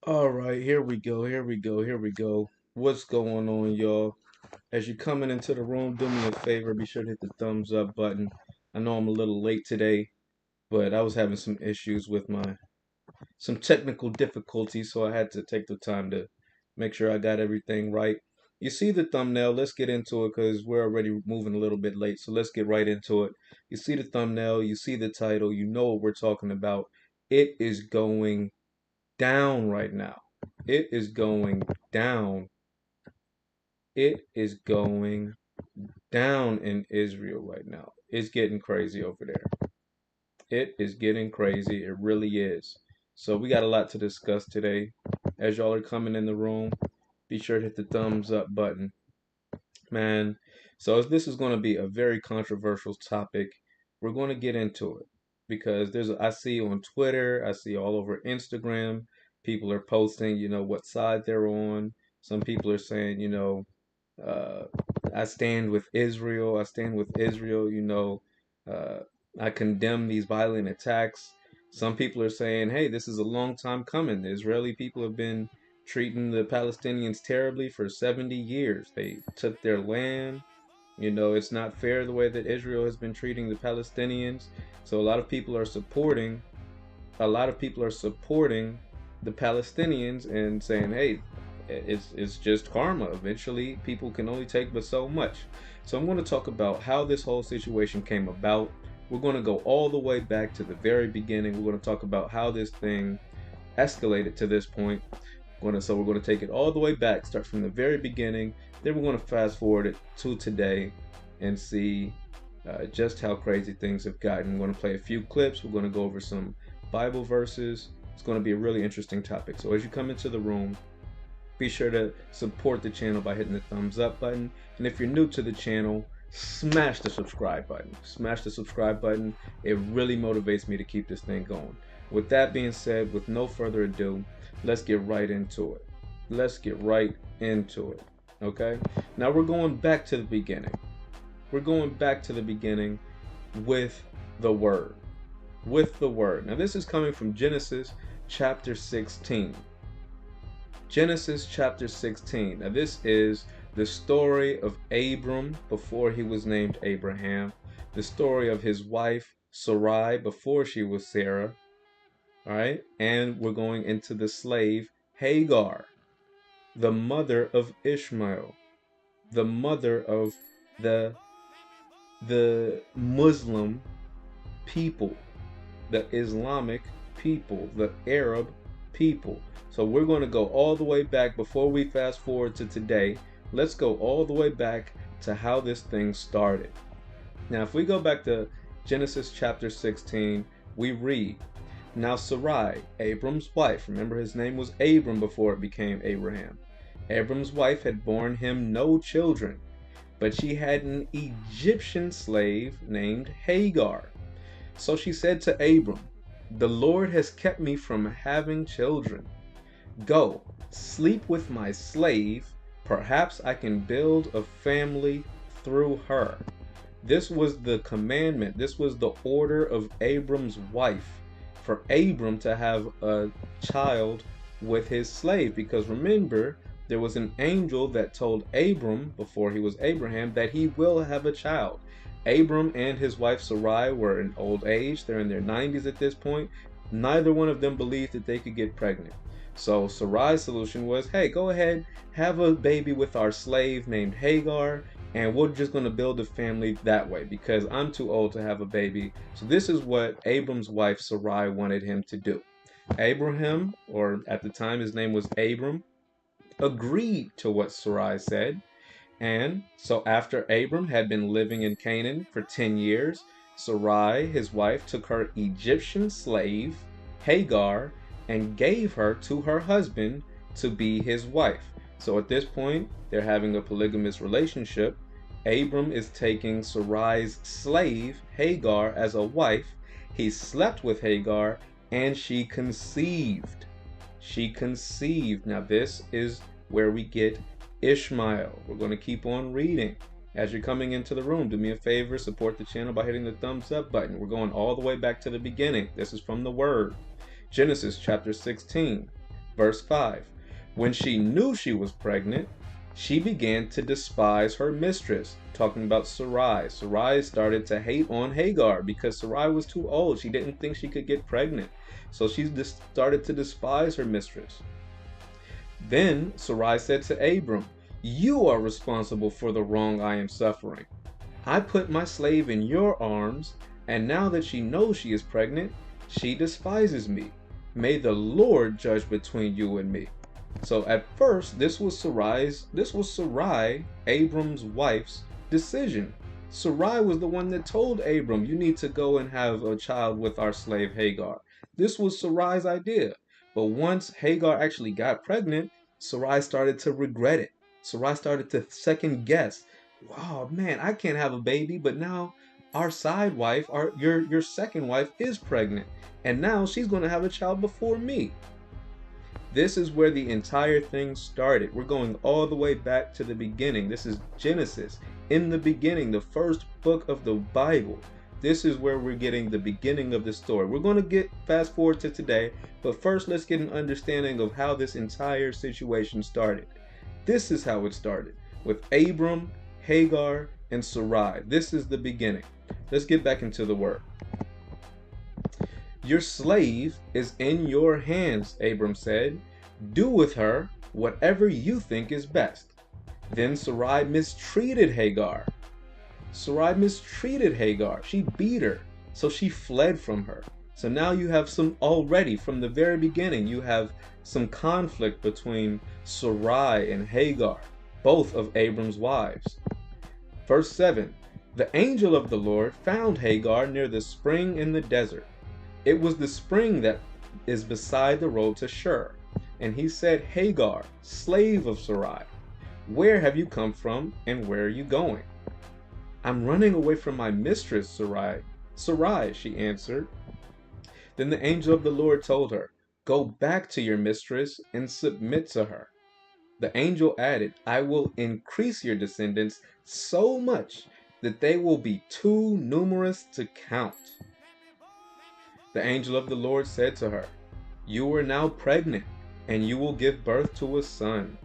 All right, here we go. Here we go. Here we go. What's going on, y'all? As you're coming into the room, do me a favor. Be sure to hit the thumbs up button. I know I'm a little late today, but I was having some issues with some technical difficulties, so I had to take the time to make sure I got everything right. You see the thumbnail. Let's get into it because we're already moving a little bit late. So let's get right into it. You see the thumbnail. You see the title. You know what we're talking about. It is going down right now. It is going down. It is going down in Israel right now. It's getting crazy over there. It is getting crazy. It really is. So we got a lot to discuss today. As y'all are coming in the room, be sure to hit the thumbs up button. Man, so this is going to be a very controversial topic. We're going to get into it because I see on Twitter, I see all over Instagram, people are posting, what side they're on. Some people are saying, uh, I stand with Israel. I stand with Israel. Uh, I condemn these violent attacks. Some people are saying, hey, this is a long time coming. The Israeli people have been treating the Palestinians terribly for 70 years. They took their land. It's not fair the way that Israel has been treating the Palestinians. So a lot of people are supporting the Palestinians and saying, hey, it's just karma. Eventually, people can only take but so much. So I'm going to talk about how this whole situation came about. We're going to go all the way back to the very beginning. We're going to talk about how this thing escalated to this point. So we're going to take it all the way back, start from the very beginning. Then we're going to fast forward it to today and see just how crazy things have gotten. We're going to play a few clips. We're going to go over some Bible verses. It's going to be a really interesting topic. So as you come into the room, be sure to support the channel by hitting the thumbs up button. And if you're new to the channel, smash the subscribe button. Smash the subscribe button. It really motivates me to keep this thing going. With that being said, with no further ado, let's get right into it. Let's get right into it. Okay? Now we're going back to the beginning. We're going back to the beginning with the Word. With the Word. Now this is coming from Genesis chapter 16. Genesis chapter 16. Now this is the story of Abram before he was named Abraham. The story of his wife Sarai before she was Sarah. All right. And we're going into the slave Hagar, the mother of Ishmael, the mother of the Muslim people, the Islamic people, the Arab people. So we're going to go all the way back before we fast forward to today. Let's go all the way back to how this thing started. Now, if we go back to Genesis chapter 16, we read, now Sarai, Abram's wife, remember his name was Abram before it became Abraham. Abram's wife had borne him no children, but she had an Egyptian slave named Hagar. So she said to Abram, the Lord has kept me from having children. Go, sleep with my slave. Perhaps I can build a family through her. This was the commandment. This was the order of Abram's wife, for Abram to have a child with his slave. Because remember, there was an angel that told Abram before he was Abraham that he will have a child. Abram and his wife Sarai were in old age. They're in their 90s at this point. Neither one of them believed that they could get pregnant. So Sarai's solution was, hey, go ahead, have a baby with our slave named Hagar, and we're just going to build a family that way because I'm too old to have a baby. So this is what Abram's wife Sarai wanted him to do. Abraham, or at the time his name was Abram, agreed to what Sarai said. And so after Abram had been living in Canaan for 10 years, Sarai, his wife, took her Egyptian slave, Hagar, and gave her to her husband to be his wife. So at this point, they're having a polygamous relationship. Abram is taking Sarai's slave, Hagar, as a wife. He slept with Hagar, and she conceived. She conceived. Now this is where we get Ishmael. We're going to keep on reading. As you're coming into the room, do me a favor, support the channel by hitting the thumbs up button. We're going all the way back to the beginning. This is from the Word. Genesis chapter 16. Verse 5. When she knew she was pregnant, she began to despise her mistress. Talking about Sarai. Sarai started to hate on Hagar because Sarai was too old. She didn't think she could get pregnant. So she just started to despise her mistress. Then Sarai said to Abram, "You are responsible for the wrong I am suffering. I put my slave in your arms, and now that she knows she is pregnant, she despises me. May the Lord judge between you and me." So at first, this was Sarai, Abram's wife's decision. Sarai was the one that told Abram, "You need to go and have a child with our slave Hagar." This was Sarai's idea. But once Hagar actually got pregnant, Sarai started to regret it. Sarai started to second guess. "Oh man, I can't have a baby, but now our side wife, your second wife is pregnant, and now she's going to have a child before me." This is where the entire thing started. We're going all the way back to the beginning. This is Genesis. In the beginning, the first book of the Bible. This is where we're getting the beginning of the story. We're going to get fast forward to today, but first let's get an understanding of how this entire situation started. This is how it started with Abram, Hagar, and Sarai. This is the beginning. Let's get back into the word. "Your slave is in your hands," Abram said. "Do with her whatever you think is best." Then Sarai mistreated Hagar. She beat her, so she fled from her. So now you have already from the very beginning, you have some conflict between Sarai and Hagar, both of Abram's wives. Verse 7. "The angel of the Lord found Hagar near the spring in the desert. It was the spring that is beside the road to Shur. And he said, 'Hagar, slave of Sarai, where have you come from and where are you going?' 'I'm running away from my mistress, Sarai.' 'Sarai,' she answered. Then the angel of the Lord told her, 'Go back to your mistress and submit to her.' The angel added, 'I will increase your descendants so much that they will be too numerous to count.' The angel of the Lord said to her, 'You are now pregnant, and you will give birth to a son.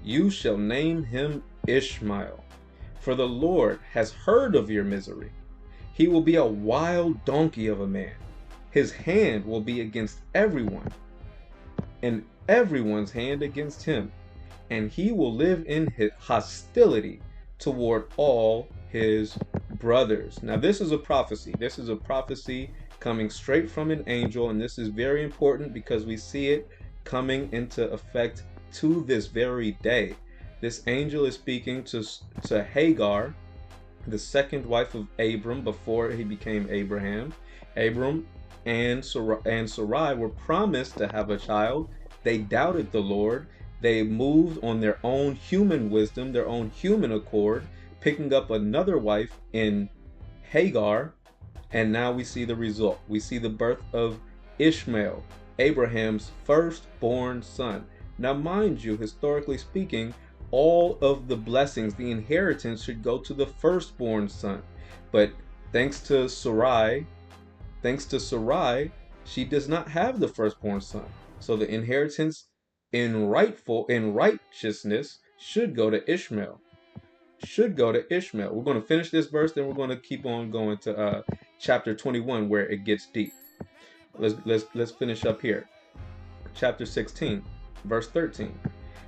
You shall name him Ishmael, for the Lord has heard of your misery. He will be a wild donkey of a man. His hand will be against everyone, and everyone's hand against him, and he will live in hostility toward all his brothers." Now this is a prophecy. This is a prophecy coming straight from an angel, and this is very important because we see it coming into effect to this very day. This angel is speaking to Hagar, the second wife of Abram before he became Abraham. Abram and Sarai were promised to have a child. They doubted the Lord. They moved on their own human wisdom, their own human accord, picking up another wife in Hagar. And now we see the result. We see the birth of Ishmael, Abraham's firstborn son. Now, mind you, historically speaking, all of the blessings, the inheritance should go to the firstborn son. But thanks to Sarai, she does not have the firstborn son. So the inheritance in righteousness should go to Ishmael. We're going to finish this verse, then we're going to keep on going to chapter 21 where it gets deep. Let's finish up here. Chapter 16, verse 13.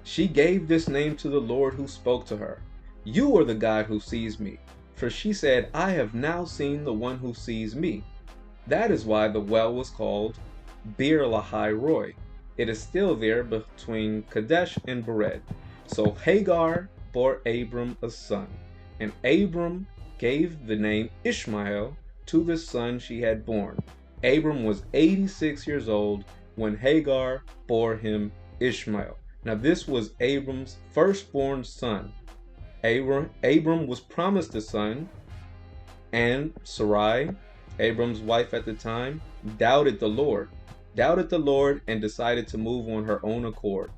"She gave this name to the Lord who spoke to her. 'You are the God who sees me.' For she said, 'I have now seen the one who sees me.' That is why the well was called Bir Lahai Roi. It is still there between Kadesh and Bered. So Hagar bore Abram a son, and Abram gave the name Ishmael to the son she had born. Abram was 86 years old when Hagar bore him Ishmael." Now this was Abram's firstborn son. Abram was promised a son, and Sarai, Abram's wife at the time, doubted the Lord and decided to move on her own accord.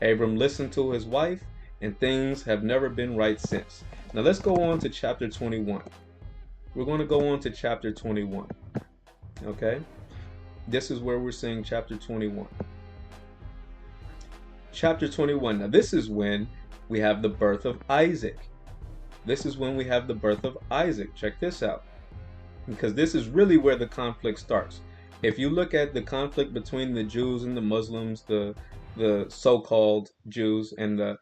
Abram listened to his wife, and things have never been right since. Now let's go on to chapter 21. We're going to go on to chapter 21. Okay? This is where we're seeing chapter 21. chapter 21. Now, this is when we have the birth of Isaac. This is when we have the birth of Isaac. Check this out. Because this is really where the conflict starts. If you look at the conflict between the Jews and the Muslims, the so-called Jews and the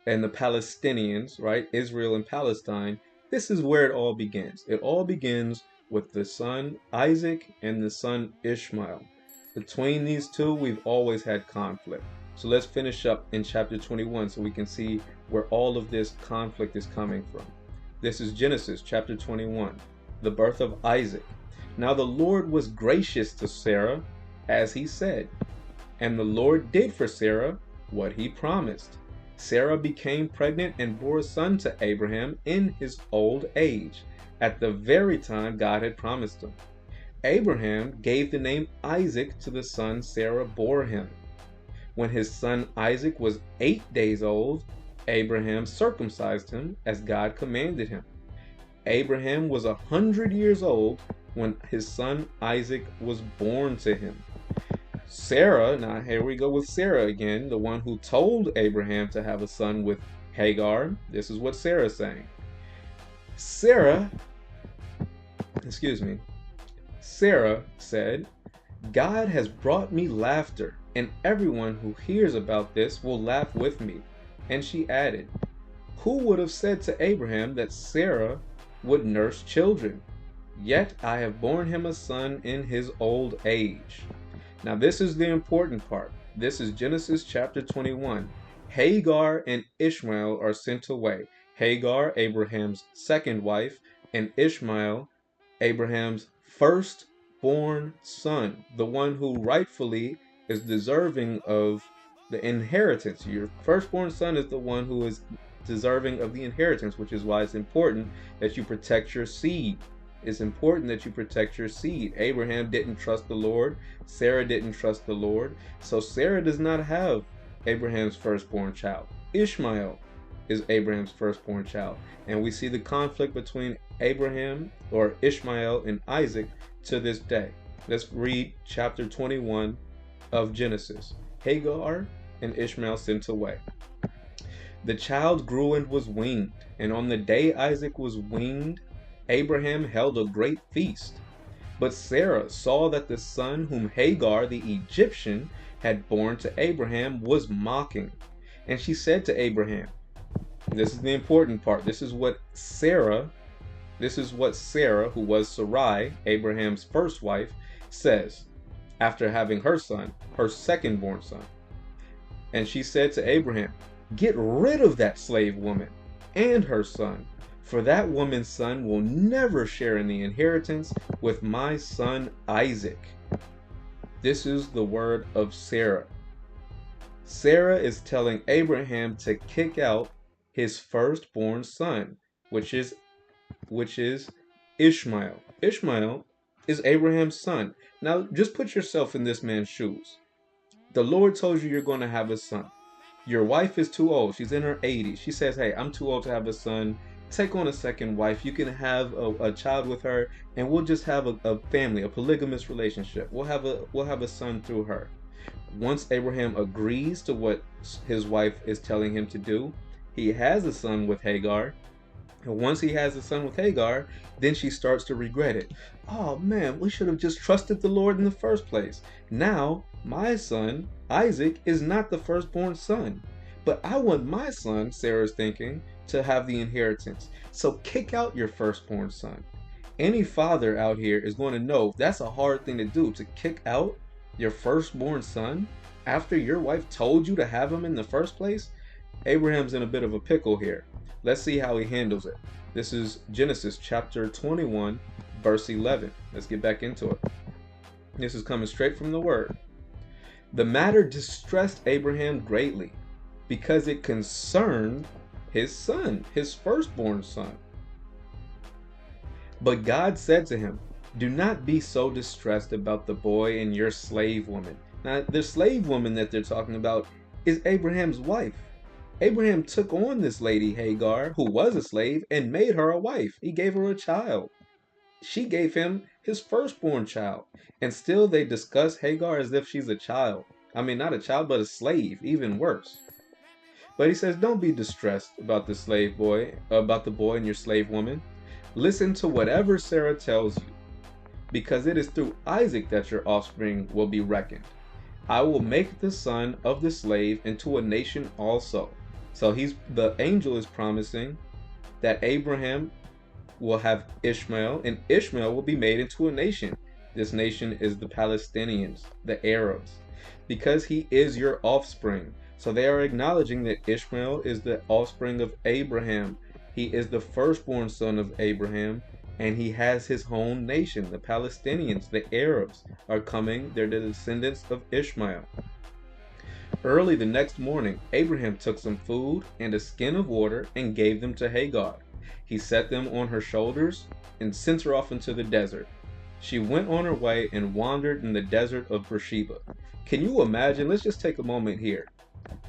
Palestinians, right? Israel and Palestine, this is where it all begins. It all begins with the son Isaac and the son Ishmael. Between these two, we've always had conflict. So let's finish up in chapter 21 so we can see where all of this conflict is coming from. This is Genesis chapter 21, the birth of Isaac. Now the Lord was gracious to Sarah, as he said, and the Lord did for Sarah what he promised. Sarah became pregnant and bore a son to Abraham in his old age, at the very time God had promised him. Abraham gave the name Isaac to the son Sarah bore him. When his son Isaac was 8 days old, Abraham circumcised him as God commanded him. Abraham was 100 years old when his son Isaac was born to him. Sarah, now here we go with Sarah again, the one who told Abraham to have a son with Hagar. This is what Sarah's saying. Sarah said, God has brought me laughter, and everyone who hears about this will laugh with me. And she added, who would have said to Abraham that Sarah would nurse children? Yet I have borne him a son in his old age. Now this is the important part. This is Genesis chapter 21. Hagar and Ishmael are sent away. Hagar, Abraham's second wife, and Ishmael, Abraham's firstborn son, the one who rightfully is deserving of the inheritance. Your firstborn son is the one who is deserving of the inheritance, which is why it's important that you protect your seed. It's important that you protect your seed. Abraham didn't trust the Lord. Sarah didn't trust the Lord. So Sarah does not have Abraham's firstborn child. Ishmael is Abraham's firstborn child. And we see the conflict between Abraham, or Ishmael, and Isaac to this day. Let's read chapter 21 of Genesis. Hagar and Ishmael sent away. The child grew and was weaned, and on the day Isaac was weaned, Abraham held a great feast. But Sarah saw that the son whom Hagar the Egyptian had borne to Abraham was mocking. And she said to Abraham, this is the important part, this is what Sarah, who was Sarai, Abraham's first wife, says after having her son, her second-born son. And she said to Abraham, get rid of that slave woman and her son, for that woman's son will never share in the inheritance with my son Isaac. This is the word of Sarah. Sarah is telling Abraham to kick out his firstborn son, which is Ishmael. Ishmael is Abraham's son. Now, just put yourself in this man's shoes. The Lord told you you're going to have a son. Your wife is too old. She's in her 80s. She says, hey, I'm too old to have a son. Take on a second wife. You can have a child with her, and we'll just have a family, a polygamous relationship. We'll have a son through her. Once Abraham agrees to what his wife is telling him to do, he has a son with Hagar. And once he has a son with Hagar, then she starts to regret it. Oh man, we should have just trusted the Lord in the first place. Now, my son, Isaac, is not the firstborn son. But I want my son, Sarah's thinking, to have the inheritance. So kick out your firstborn son. Any father out here is going to know that's a hard thing to do, to kick out your firstborn son after your wife told you to have him in the first place. Abraham's in a bit of a pickle here. Let's see how he handles it. This is Genesis chapter 21, verse 11. Let's get back into it. This is coming straight from the word. The matter distressed Abraham greatly, because it concerned his son, his firstborn son. But God said to him, do not be so distressed about the boy and your slave woman. Now, the slave woman that they're talking about is Abraham's wife. Abraham took on this lady Hagar, who was a slave, and made her a wife. He gave her a child. She gave him his firstborn child. And still they discuss Hagar as if she's a child. I mean, not a child, but a slave, even worse. But he says, don't be distressed about about the boy and your slave woman. Listen to whatever Sarah tells you, because it is through Isaac that your offspring will be reckoned. I will make the son of the slave into a nation also. So the angel is promising that Abraham will have Ishmael, and Ishmael will be made into a nation. This nation is the Palestinians, the Arabs, because he is your offspring. So they are acknowledging that Ishmael is the offspring of Abraham. He is the firstborn son of Abraham, and he has his own nation. The Palestinians, the Arabs, are coming. They're the descendants of Ishmael. Early the next morning, Abraham took some food and a skin of water and gave them to Hagar. He set them on her shoulders and sent her off into the desert. She went on her way and wandered in the desert of Beersheba. Can you imagine? Let's just take a moment here.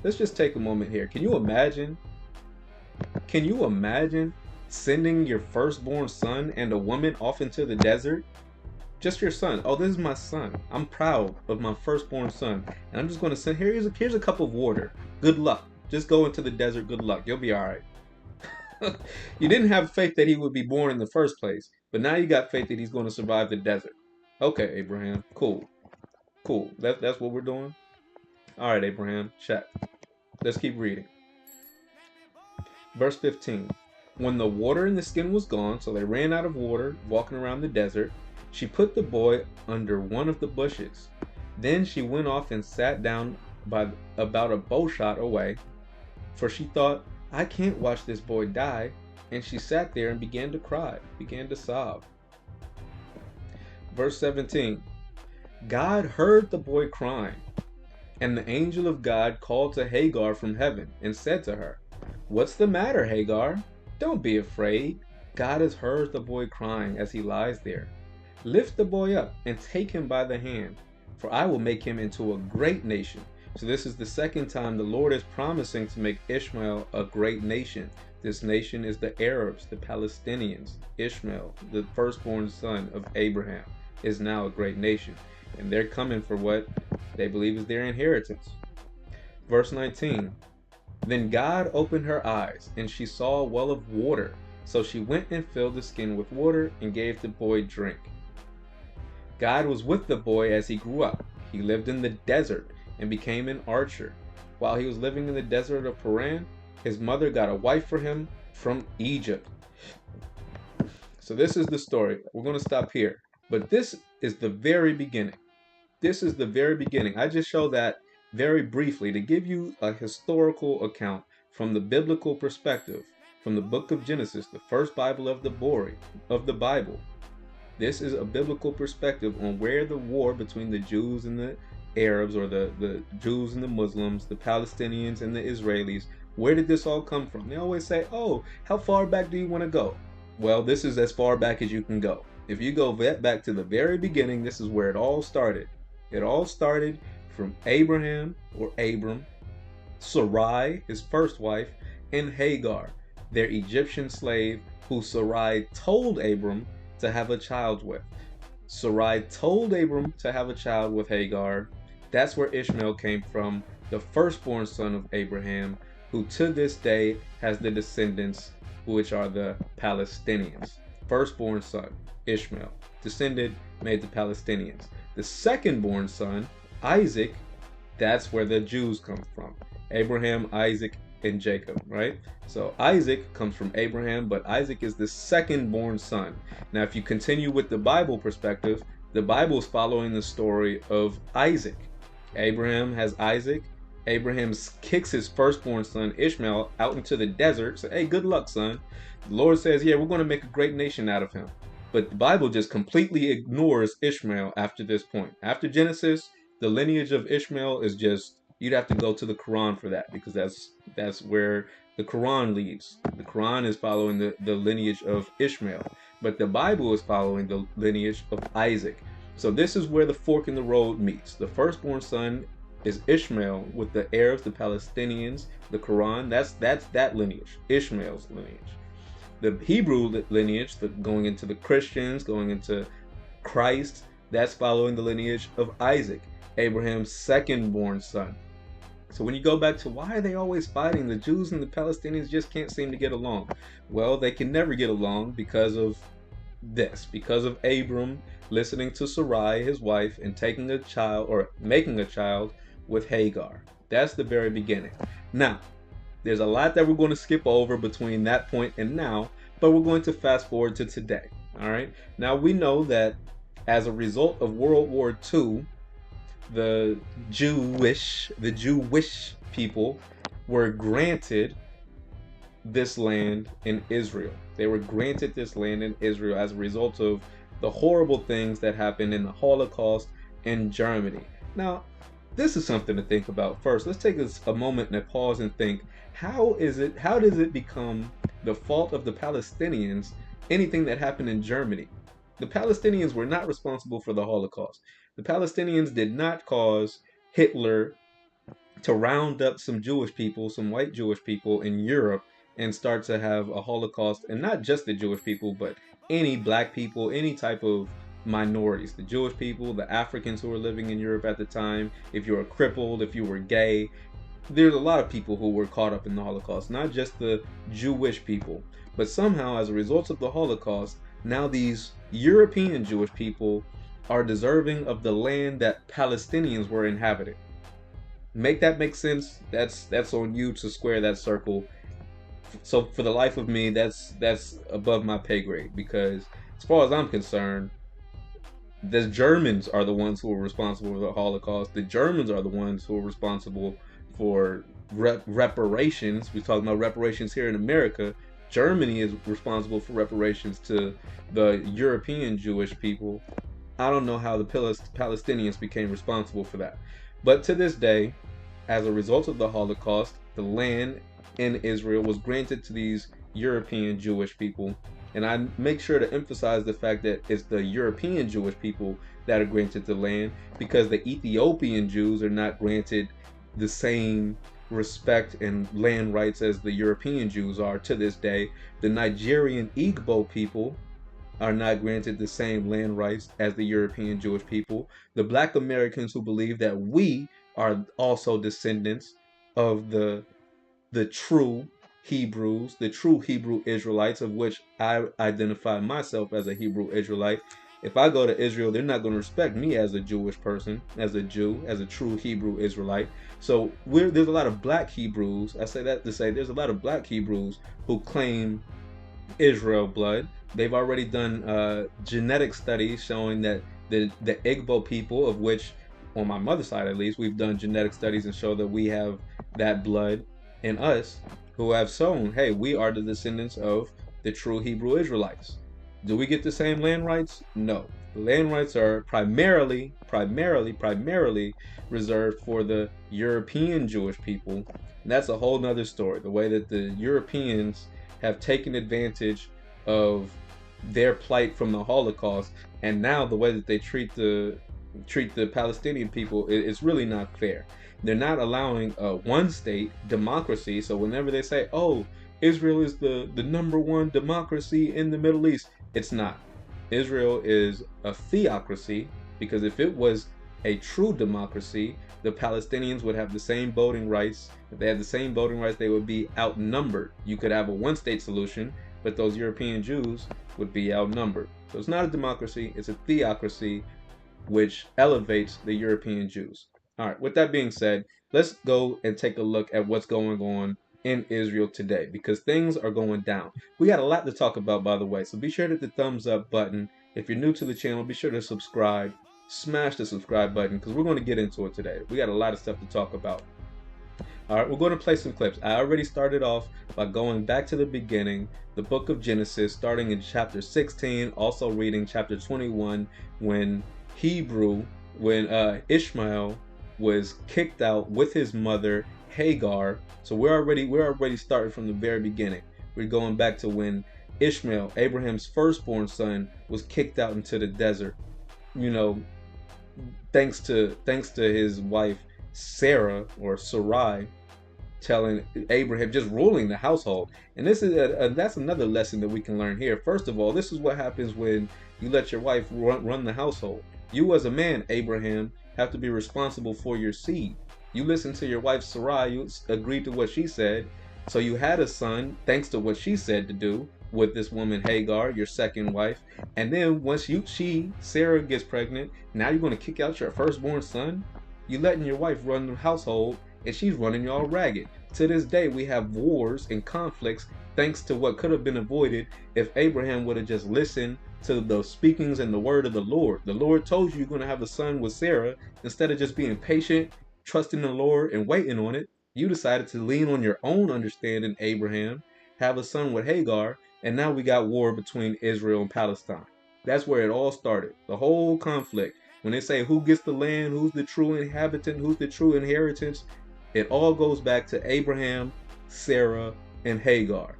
Can you imagine? Can you imagine sending your firstborn son and a woman off into the desert? Just your son. Oh, this is my son. I'm proud of my firstborn son. And I'm just going to send, here's a cup of water. Good luck. Just go into the desert. Good luck. You'll be all right. You didn't have faith that he would be born in the first place, but now you got faith that he's going to survive the desert. Okay, Abraham. Cool. That's what we're doing. All right, Abraham. Check. Let's keep reading. Verse 15. When the water in the skin was gone, so they ran out of water walking around the desert, she put the boy under one of the bushes. Then she went off and sat down about a bow shot away, for she thought, I can't watch this boy die. And she sat there and began to cry, began to sob. Verse 17. God heard the boy crying, and the angel of God called to Hagar from heaven and said to her, What's the matter, Hagar? Don't be afraid. God has heard the boy crying as he lies there. Lift the boy up and take him by the hand, for I will make him into a great nation. So this is the second time the Lord is promising to make Ishmael a great nation. This nation is the Arabs, the Palestinians. Ishmael, the firstborn son of Abraham, is now a great nation. And they're coming for what they believe is their inheritance. Verse 19. Then God opened her eyes, and she saw a well of water. So she went and filled the skin with water and gave the boy drink. God was with the boy as he grew up. He lived in the desert and became an archer. While he was living in the desert of Paran, his mother got a wife for him from Egypt. So this is the story. We're going to stop here. But this is the very beginning. This is the very beginning. I just show that very briefly to give you a historical account from the biblical perspective, from the book of Genesis, the first Bible of the Bible. This is a biblical perspective on where the war between the Jews and the Arabs, or the Jews and the Muslims, the Palestinians and the Israelis, where did this all come from? They always say, oh, how far back do you want to go? Well, this is as far back as you can go. If you go back to the very beginning, this is where it all started. It all started from Abraham, or Abram, Sarai, his first wife, and Hagar, their Egyptian slave, who Sarai told Abram to have a child with. Sarai told Abram to have a child with Hagar. That's where Ishmael came from, the firstborn son of Abraham, who to this day has the descendants, which are the Palestinians. Firstborn son, Ishmael, descended, made the Palestinians. The secondborn son, Isaac, that's where the Jews come from. Abraham, Isaac, and Jacob, right? So Isaac comes from Abraham, but Isaac is the second-born son. Now, if you continue with the Bible perspective, the Bible is following the story of Isaac. Abraham has Isaac. Abraham kicks his firstborn son, Ishmael, out into the desert. So, hey, good luck, son. The Lord says, yeah, we're going to make a great nation out of him. But the Bible just completely ignores Ishmael after this point. After Genesis, the lineage of Ishmael is just, you'd have to go to the Quran for that, because that's where the Quran leads. The Quran is following the lineage of Ishmael, but the Bible is following the lineage of Isaac. So this is where the fork in the road meets. The firstborn son is Ishmael with the Arabs, the Palestinians, the Quran. That's that lineage, Ishmael's lineage. The Hebrew lineage, going into the Christians, going into Christ, that's following the lineage of Isaac. Abraham's second-born son. So when you go back to why are they always fighting, the Jews and the Palestinians just can't seem to get along. Well, they can never get along because of this, because of Abram listening to Sarai, his wife, and taking a child or making a child with Hagar. That's the very beginning. Now, there's a lot that we're going to skip over between that point and now, but we're going to fast forward to today. All right. Now we know that as a result of World War II, the Jewish people were granted this land in Israel. They were granted this land in Israel as a result of the horrible things that happened in the Holocaust in Germany. Now, this is something to think about. First, let's take a moment and pause and think, how does it become the fault of the Palestinians anything that happened in Germany? The Palestinians were not responsible for the Holocaust. The Palestinians did not cause Hitler to round up some Jewish people, some white Jewish people in Europe and start to have a Holocaust, and not just the Jewish people, but any black people, any type of minorities, the Jewish people, the Africans who were living in Europe at the time, if you were crippled, if you were gay. There's a lot of people who were caught up in the Holocaust, not just the Jewish people. But somehow, as a result of the Holocaust, now these European Jewish people are deserving of the land that Palestinians were inhabiting. Make that make sense? That's on you to square that circle. So for the life of me, that's above my pay grade, because as far as I'm concerned, the Germans are the ones who are responsible for the Holocaust. The Germans are the ones who are responsible for reparations. We're talking about reparations here in America. Germany is responsible for reparations to the European Jewish people. I don't know how the Palestinians became responsible for that. But to this day, as a result of the Holocaust, the land in Israel was granted to these European Jewish people. And I make sure to emphasize the fact that it's the European Jewish people that are granted the land, because the Ethiopian Jews are not granted the same respect and land rights as the European Jews are to this day. The Nigerian Igbo people are not granted the same land rights as the European Jewish people. The Black Americans who believe that we are also descendants of the true Hebrews, the true Hebrew Israelites, of which I identify myself as a Hebrew Israelite. If I go to Israel, they're not going to respect me as a Jewish person, as a Jew, as a true Hebrew Israelite. So there's a lot of black Hebrews. I say that to say there's a lot of black Hebrews who claim Israel blood. They've already done genetic studies showing that the Igbo people, of which on my mother's side at least, we've done genetic studies and show that we have that blood in us, who have shown, hey, we are the descendants of the true Hebrew Israelites. Do we get the same land rights? No. The land rights are primarily reserved for the European Jewish people. And that's a whole nother story. The way that the Europeans have taken advantage of their plight from the Holocaust, and now the way that they treat the Palestinian people is really not fair. They're not allowing a one-state democracy. So whenever they say, oh, Israel is the number one democracy in the Middle East, it's not. Israel is a theocracy, because if it was a true democracy, the Palestinians would have the same voting rights. If they had the same voting rights, they would be outnumbered. You could have a one-state solution, but those European Jews would be outnumbered. So it's not a democracy, it's a theocracy, which elevates the European Jews. All right, with that being said, let's go and take a look at what's going on in Israel today, because things are going down. We got a lot to talk about, by the way, so be sure to hit the thumbs up button. If you're new to the channel, be sure to subscribe. Smash the subscribe button, because we're going to get into it today. We got a lot of stuff to talk about. All right, we're going to play some clips. I already started off by going back to the beginning, the book of Genesis, starting in chapter 16, also reading chapter 21, when Ishmael was kicked out with his mother Hagar. So we're already starting from the very beginning. We're going back to when Ishmael, Abraham's firstborn son, was kicked out into the desert. You know, thanks to his wife Sarah, or Sarai, telling Abraham, just ruling the household. And this is that's another lesson that we can learn here. First of all, this is what happens when you let your wife run the household. You as a man, Abraham, have to be responsible for your seed. You listened to your wife Sarai, you agreed to what she said, so you had a son thanks to what she said to do with this woman Hagar, your second wife. And then once Sarah gets pregnant, now you're going to kick out your firstborn son? You letting your wife run the household, and she's running y'all ragged. To this day, we have wars and conflicts thanks to what could have been avoided if Abraham would have just listened to the speakings and the word of the Lord. The Lord told you you're going to have a son with Sarah. Instead of just being patient, trusting the Lord, and waiting on it, you decided to lean on your own understanding, Abraham, have a son with Hagar, and now we got war between Israel and Palestine. That's where it all started. The whole conflict. When they say who gets the land, who's the true inhabitant, who's the true inheritance, it all goes back to Abraham, Sarah, and Hagar.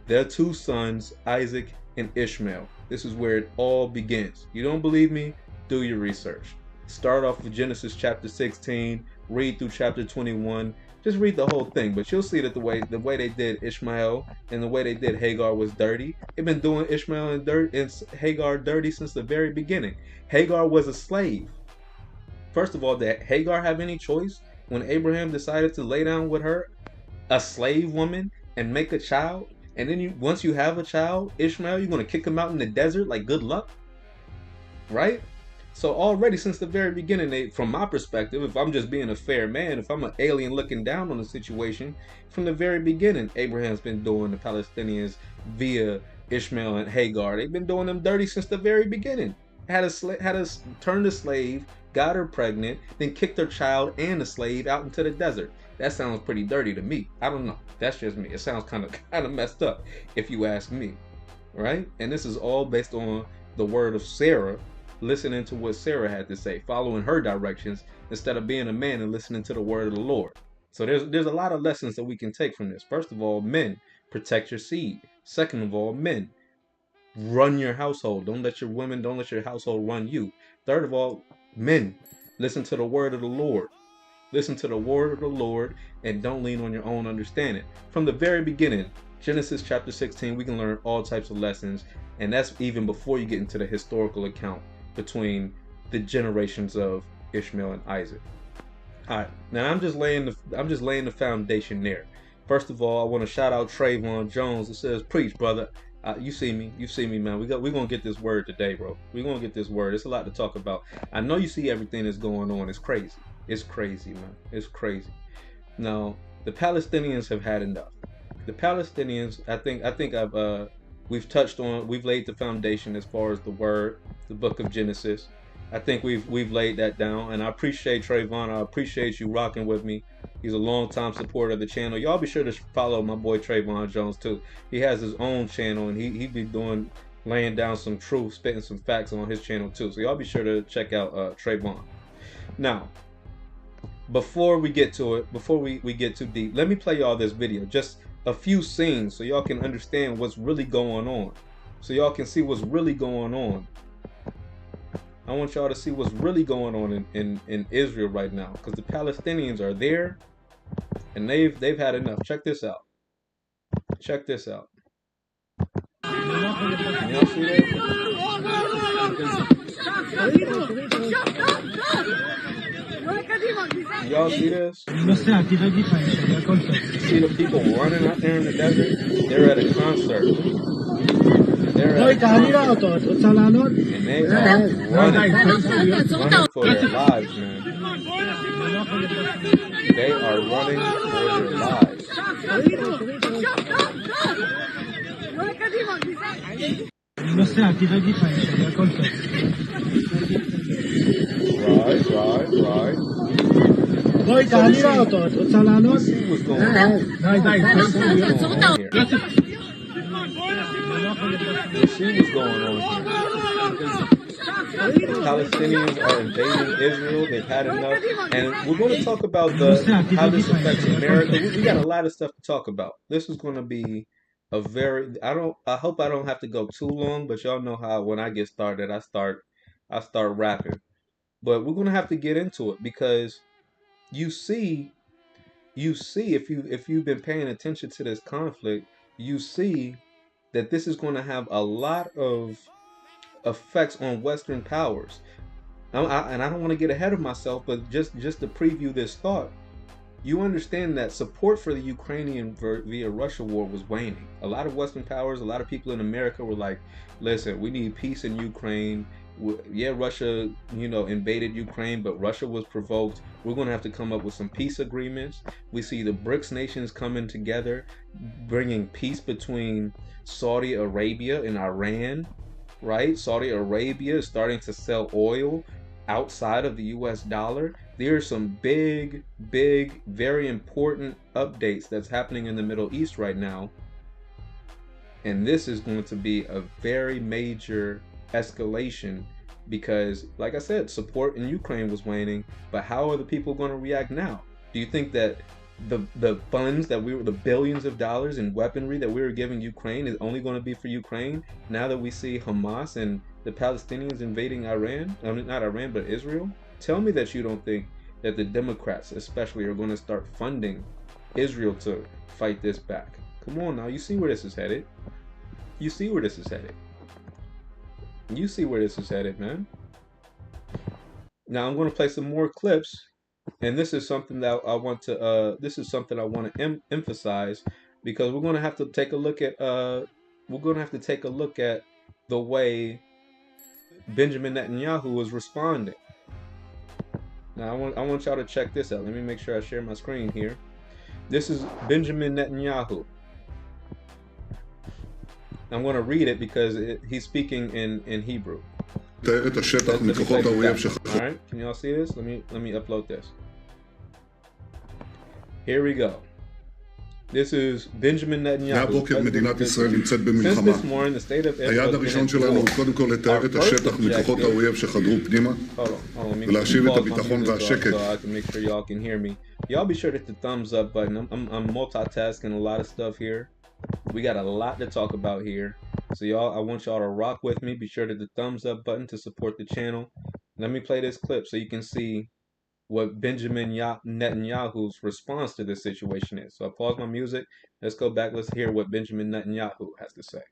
Their two sons, Isaac and Ishmael. This is where it all begins. You don't believe me? Do your research. Start off with Genesis chapter 16, read through chapter 21. Just read the whole thing, but you'll see that the way they did Ishmael and the way they did Hagar was dirty. They've been doing Ishmael and Hagar dirty since the very beginning. Hagar was a slave. First of all, did Hagar have any choice when Abraham decided to lay down with her, a slave woman, and make a child? And then once you have a child, Ishmael, you're going to kick him out in the desert like good luck? Right? So already since the very beginning, from my perspective, if I'm just being a fair man, if I'm an alien looking down on the situation, from the very beginning, Abraham's been doing the Palestinians via Ishmael and Hagar. They've been doing them dirty since the very beginning. Turned a slave, got her pregnant, then kicked her child and the slave out into the desert. That sounds pretty dirty to me. I don't know. That's just me. It sounds kind of messed up, if you ask me, right? And this is all based on the word of Sarah, listening to what Sarah had to say, following her directions instead of being a man and listening to the word of the Lord. So there's a lot of lessons that we can take from this. First of all, men, protect your seed. Second of all, men, run your household. Don't let your household run you. Third of all, men, listen to the word of the Lord. Listen to the word of the Lord and don't lean on your own understanding. From the very beginning, Genesis chapter 16, we can learn all types of lessons, and that's even before you get into the historical account between the generations of Ishmael and Isaac. All right, now I'm just laying the foundation there. First of all, I want to shout out Trayvon Jones. It says, "Preach, brother." You see me, man. We're gonna get this word today, bro. We're gonna get this word. It's a lot to talk about. I know you see everything that's going on. It's crazy. It's crazy, man. It's crazy. Now, the Palestinians have had enough. The Palestinians, we've laid the foundation as far as the word, the book of Genesis. I think we've laid that down, and I appreciate Trayvon. I appreciate you rocking with me. He's a long-time supporter of the channel. Y'all be sure to follow my boy Trayvon Jones too. He has his own channel, and he be laying down some truth, spitting some facts on his channel too. So y'all be sure to check out Trayvon. Now, before we get to it, before we get too deep, let me play y'all this video. Just a few scenes so y'all can understand what's really going on. So y'all can see what's really going on. I want y'all to see what's really going on in Israel right now, because the Palestinians are there and they've had enough. Check this out. Check this out. Can y'all see that? Can y'all see this? You see the people running out there in the desert? They're at a concert. And they are running for their lives, man. They are running for their lives. Right. So you see what's going on. You see what's going on here. The Palestinians are invading Israel. They've had enough. And we're going to talk about how this affects America. We got a lot of stuff to talk about. This is going to be a I hope I don't have to go too long, but y'all know how when I get started, I start rapping. But we're going to have to get into it because you see if you've been paying attention to this conflict, you see that this is going to have a lot of effects on Western powers. And I don't want to get ahead of myself, but just to preview this thought, you understand that support for the Ukrainian via Russia war was waning. A lot of Western powers, a lot of people in America were like, listen, we need peace in Ukraine. Yeah, Russia, invaded Ukraine, but Russia was provoked. We're going to have to come up with some peace agreements. We see the BRICS nations coming together, bringing peace between Saudi Arabia and Iran, right? Saudi Arabia is starting to sell oil outside of the US dollar. There are some big, big, very important updates that's happening in the Middle East right now. And this is going to be a very major escalation because, like I said, support in Ukraine was waning. But how are the people going to react now? Do you think that the funds that the billions of dollars in weaponry that we were giving Ukraine is only going to be for Ukraine now that we see Hamas and the Palestinians invading Iran? I mean, not Iran, but Israel? Tell me that you don't think that the Democrats especially are going to start funding Israel to fight this back. Come on now, you see where this is headed. You see where this is headed. You see where this is headed, man. Now I'm going to play some more clips, and this is something that I want to emphasize because we're going to have to take a look at the way Benjamin Netanyahu was responding. Now I want y'all to check this out. Let me make sure I share my screen here. This is Benjamin Netanyahu. I'm going to read it because he's speaking in Hebrew. Alright, can y'all see this? Let me upload this. Here we go. This is Benjamin Netanyahu. Since this morning, the state of Israel has been in war. Our first objective... Hold on, let me pause my music so I can make sure y'all can hear me. Y'all be sure to hit the thumbs up button. I'm multitasking a lot of stuff here. We got a lot to talk about here. So I want y'all to rock with me. Be sure to hit the thumbs up button to support the channel. Let me play this clip so you can see what Benjamin Netanyahu's response to this situation is. So I pause my music. Let's go back. Let's hear what Benjamin Netanyahu has to say.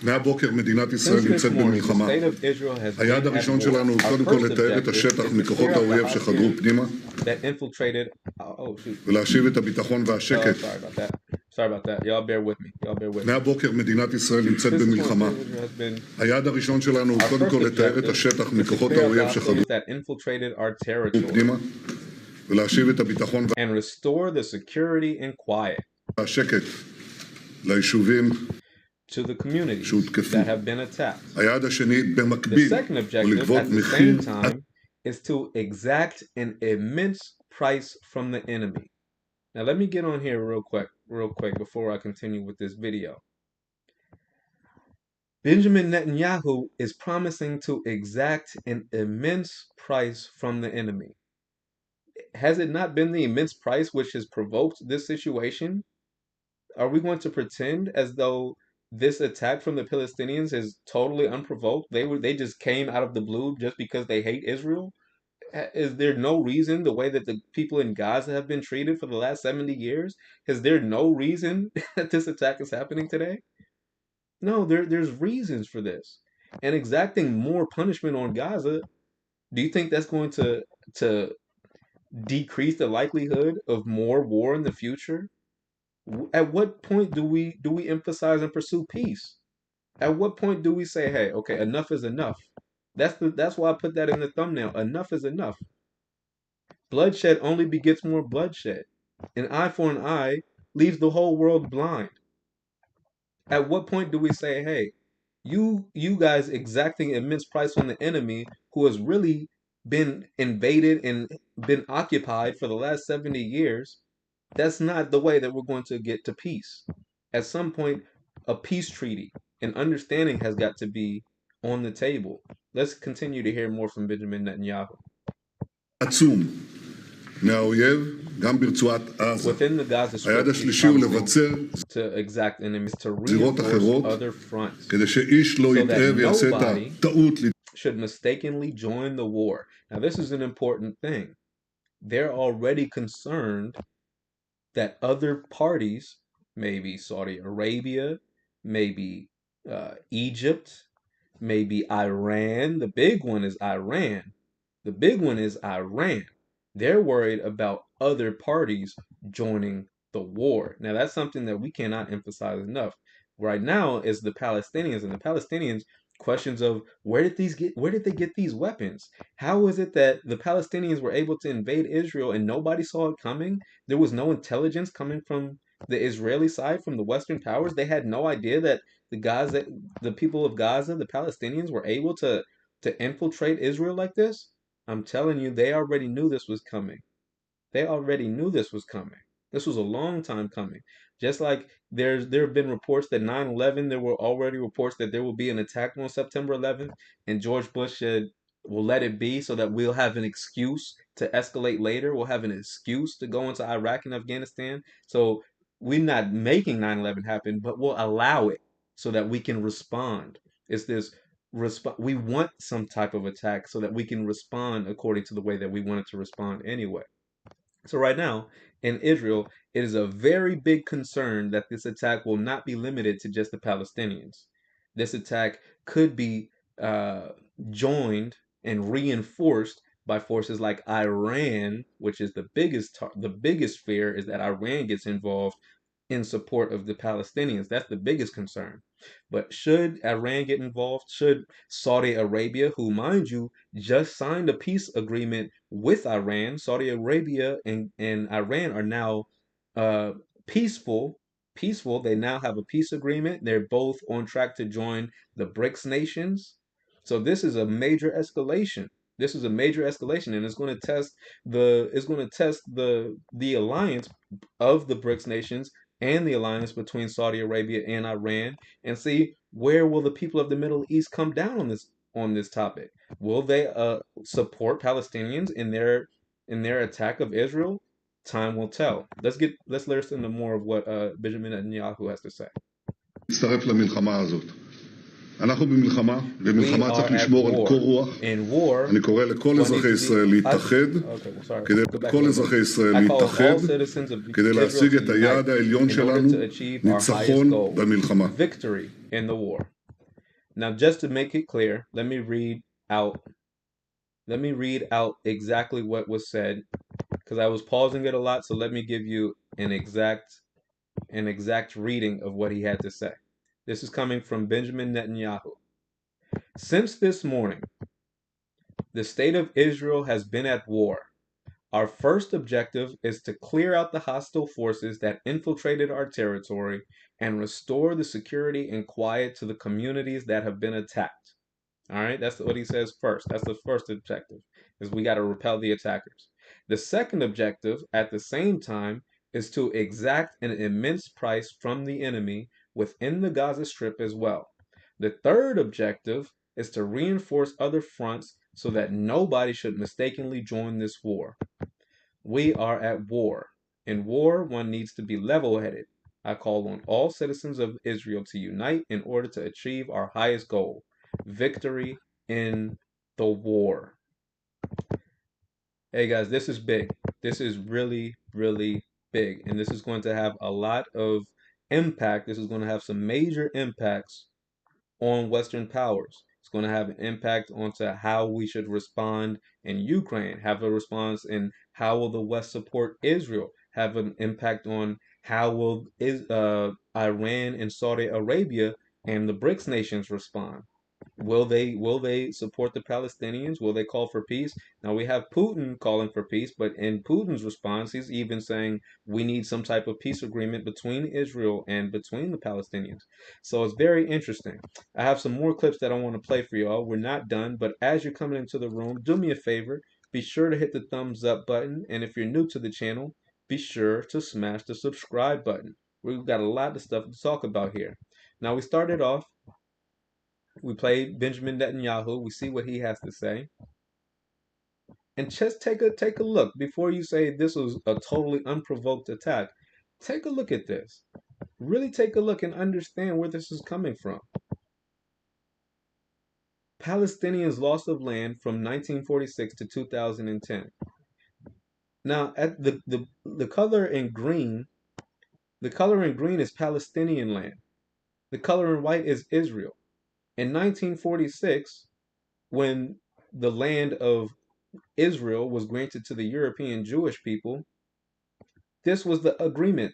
מהבוקר מדינת ישראל נמצאת במלחמה. היעד הראשון שלנו הוא קודם כל לתאר את השטח מכוחות האויב שחדרו פנימה ולהשיב את הביטחון והשקט. מהבוקר מדינת ישראל נמצאת במלחמה. היעד הראשון שלנו הוא קודם כל לתאר את השטח מכוחות האויב שחדרו פנימה ולהשיב את הביטחון והשקט ליישובים to the communities that have been attacked. The second objective at the same time is to exact an immense price from the enemy. Now let me get on here real quick before I continue with this video. Benjamin Netanyahu is promising to exact an immense price from the enemy. Has it not been the immense price which has provoked this situation? Are we going to pretend as though this attack from the Palestinians is totally unprovoked? They just came out of the blue just because they hate Israel? Is there no reason the way that the people in Gaza have been treated for the last 70 years? Is there no reason that this attack is happening today? No, there's reasons for this. And exacting more punishment on Gaza, do you think that's going to decrease the likelihood of more war in the future? At what point do we emphasize and pursue peace? At what point do we say, hey, okay, enough is enough? That's why I put that in the thumbnail. Enough is enough. Bloodshed only begets more bloodshed. An eye for an eye leaves the whole world blind. At what point do we say, hey, you guys exacting immense price from the enemy who has really been invaded and been occupied for the last 70 years? That's not the way that we're going to get to peace. At some point, a peace treaty, an understanding has got to be on the table. Let's continue to hear more from Benjamin Netanyahu. Within the Gaza Strip, to exact enemies, to reinforce other fronts, so that nobody should mistakenly join the war. Now, this is an important thing. They're already concerned that other parties, maybe Saudi Arabia, maybe Egypt, maybe Iran. The big one is Iran. The big one is Iran. They're worried about other parties joining the war. Now, that's something that we cannot emphasize enough. Right now is the Palestinians, and the Palestinians questions of where did they get these weapons? How is it that the Palestinians were able to invade Israel and nobody saw it coming? There was no intelligence coming from the Israeli side, from the Western powers. They had no idea that the people of Gaza, the Palestinians, were able to infiltrate Israel like this. I'm telling you, they already knew this was coming. They already knew this was coming. This was a long time coming. Just like there have been reports that 9/11, there were already reports that there will be an attack on September 11th, and George Bush said, "We'll let it be so that we'll have an excuse to escalate later. We'll have an excuse to go into Iraq and Afghanistan." So we're not making 9/11 happen, but we'll allow it so that we can respond. It's this we want some type of attack so that we can respond according to the way that we wanted to respond anyway. So right now in Israel, it is a very big concern that this attack will not be limited to just the Palestinians. This attack could be uh, joined and reinforced by forces like Iran, which is the biggest fear is that Iran gets involved in support of the Palestinians. That's the biggest concern. But should Iran get involved? Should Saudi Arabia, who, mind you, just signed a peace agreement with Iran? Saudi Arabia and Iran are now uh, peaceful. Peaceful. They now have a peace agreement. They're both on track to join the BRICS nations. So this is a major escalation. This is a major escalation, and it's going to test the alliance of the BRICS nations and the alliance between Saudi Arabia and Iran, and see where will the people of the Middle East come down on this topic. Will they support Palestinians in their attack of Israel? Time will tell. Let's listen to more of what Benjamin Netanyahu has to say. אנחנו במלחמה, במלחמה צריך לשמור על קור רוח. אני קורא לכל אזרחי ישראל להתאחד, כדי לכל אזרחי ישראל להתאחד, כדי להשיג את היעד העליון שלנו, ניצחון במלחמה. Now, just to make it clear, let me read out exactly what was said, because I was pausing it a lot, so let me give you an exact reading of what he had to say. This is coming from Benjamin Netanyahu. Since this morning, the state of Israel has been at war. Our first objective is to clear out the hostile forces that infiltrated our territory and restore the security and quiet to the communities that have been attacked. All right, that's what he says first. That's the first objective, is we got to repel the attackers. The second objective, at the same time, is to exact an immense price from the enemy within the Gaza Strip as well. The third objective is to reinforce other fronts so that nobody should mistakenly join this war. We are at war. In war, one needs to be level-headed. I call on all citizens of Israel to unite in order to achieve our highest goal, victory in the war. Hey guys, this is big. This is really, really big. And this is going to have a lot of impact. This is going to have some major impacts on Western powers. It's going to have an impact onto how we should respond in Ukraine, have a response in how will the West support Israel, have an impact on how will Iran and Saudi Arabia and the BRICS nations respond. Will they support the Palestinians? Will they call for peace? Now we have Putin calling for peace, but in Putin's response, he's even saying we need some type of peace agreement between Israel and between the Palestinians. So it's very interesting. I have some more clips that I want to play for y'all. We're not done, but as you're coming into the room, do me a favor. Be sure to hit the thumbs up button, and if you're new to the channel, be sure to smash the subscribe button. We've got a lot of stuff to talk about here. Now we started off. We played Benjamin Netanyahu. We see what he has to say. And just take a look before you say this was a totally unprovoked attack. Take a look at this. Really take a look and understand where this is coming from. Palestinians' loss of land from 1946 to 2010. Now, at the color in green is Palestinian land. The color in white is Israel. In 1946, when the land of Israel was granted to the European Jewish people, this was the agreement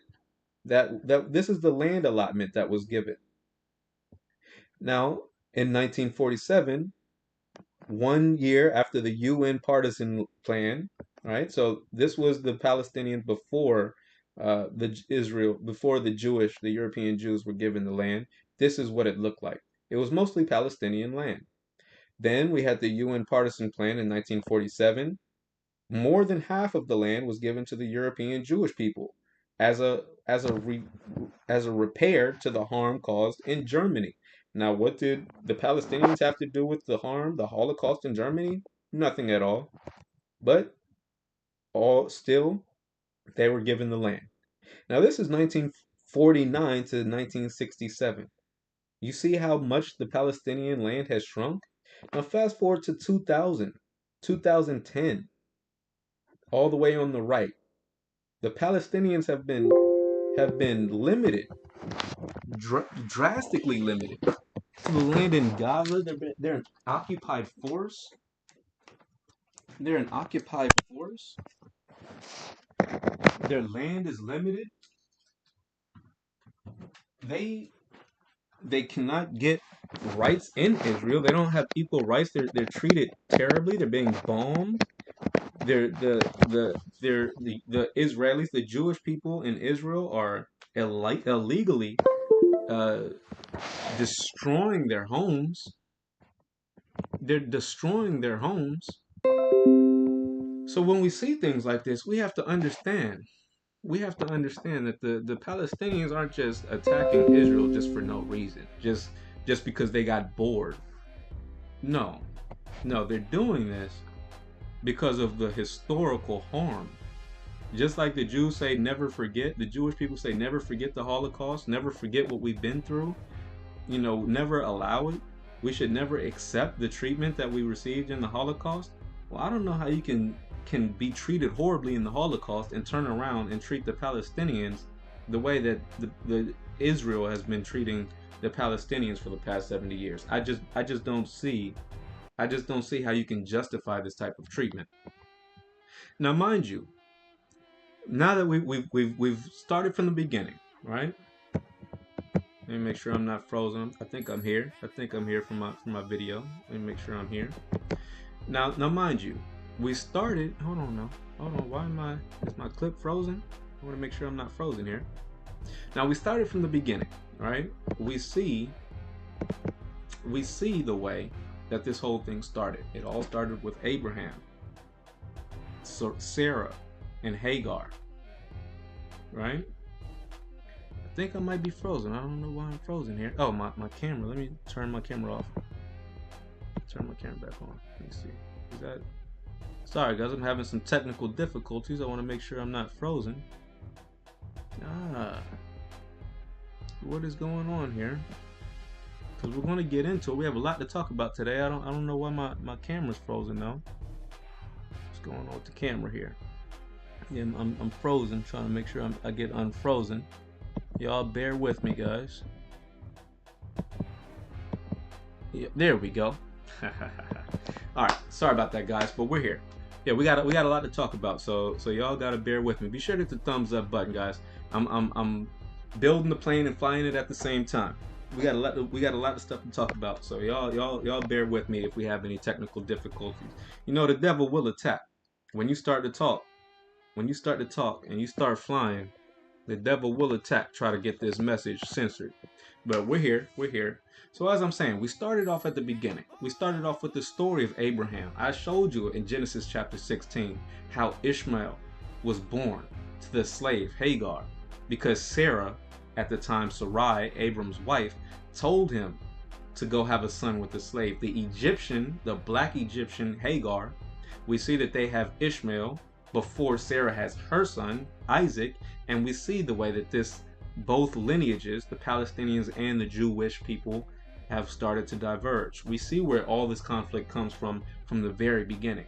that this is the land allotment that was given. Now, in 1947, 1 year after the UN partisan plan, right? So this was the Palestinians before before the European Jews were given the land. This is what it looked like. It was mostly Palestinian land. Then we had the UN partisan plan in 1947. More than half of the land was given to the European Jewish people as a repair to the harm caused in Germany. Now, what did the Palestinians have to do with the Holocaust in Germany? Nothing at all. But they were given the land. Now, this is 1949 to 1967. You see how much the Palestinian land has shrunk? Now, fast forward to 2000, 2010, all the way on the right. The Palestinians have been limited, drastically limited. To the land in Gaza, they're an occupied force. They're an occupied force. Their land is limited. They cannot get rights in Israel. They don't have equal rights. They're treated terribly. They're being bombed. The Israelis, the Jewish people in Israel, are illegally destroying their homes. They're destroying their homes. So when we see things like this, we have to understand. We have to understand that the Palestinians aren't just attacking Israel just for no reason, just because they got bored. No, they're doing this because of the historical harm. Just like the Jews say, never forget, the Jewish people say, never forget the Holocaust, never forget what we've been through, never allow it. We should never accept the treatment that we received in the Holocaust. Well, I don't know how you can be treated horribly in the Holocaust and turn around and treat the Palestinians the way that the Israel has been treating the Palestinians for the past 70 years. I just don't see how you can justify this type of treatment. Now, mind you, now that we've started from the beginning, right? Let me make sure I'm not frozen. I think I'm here. For my video. Let me make sure I'm here. Now mind you, we started. Hold on. Why is my clip frozen? I want to make sure I'm not frozen here. Now we started from the beginning, right? We see the way that this whole thing started. It all started with Abraham, Sarah, and Hagar, right? I think I might be frozen. I don't know why I'm frozen here. Oh, my camera. Let me turn my camera off. Turn my camera back on. Let me see. Is that... Sorry guys, I'm having some technical difficulties. I want to make sure I'm not frozen. What is going on here? Because we're going to get into it. We have a lot to talk about today. I don't know why my camera's frozen though. What's going on with the camera here? Yeah, I'm frozen. Trying to make sure I get unfrozen. Y'all bear with me, guys. Yeah, there we go. All right, sorry about that, guys, but we're here. Yeah, we got a lot to talk about, so y'all gotta bear with me. Be sure to hit the thumbs up button, guys. I'm building the plane and flying it at the same time. We got a lot of stuff to talk about, so y'all bear with me if we have any technical difficulties. The devil will attack when you start to talk. When you start to talk and you start flying, the devil will attack, try to get this message censored. But we're here. So as I'm saying, we started off at the beginning. We started off with the story of Abraham. I showed you in Genesis chapter 16 how Ishmael was born to the slave Hagar because Sarah, at the time Sarai, Abram's wife, told him to go have a son with the slave. The black Egyptian Hagar, we see that they have Ishmael before Sarah has her son, Isaac, and we see the way that both lineages, the Palestinians and the Jewish people, have started to diverge. We see where all this conflict comes from the very beginning.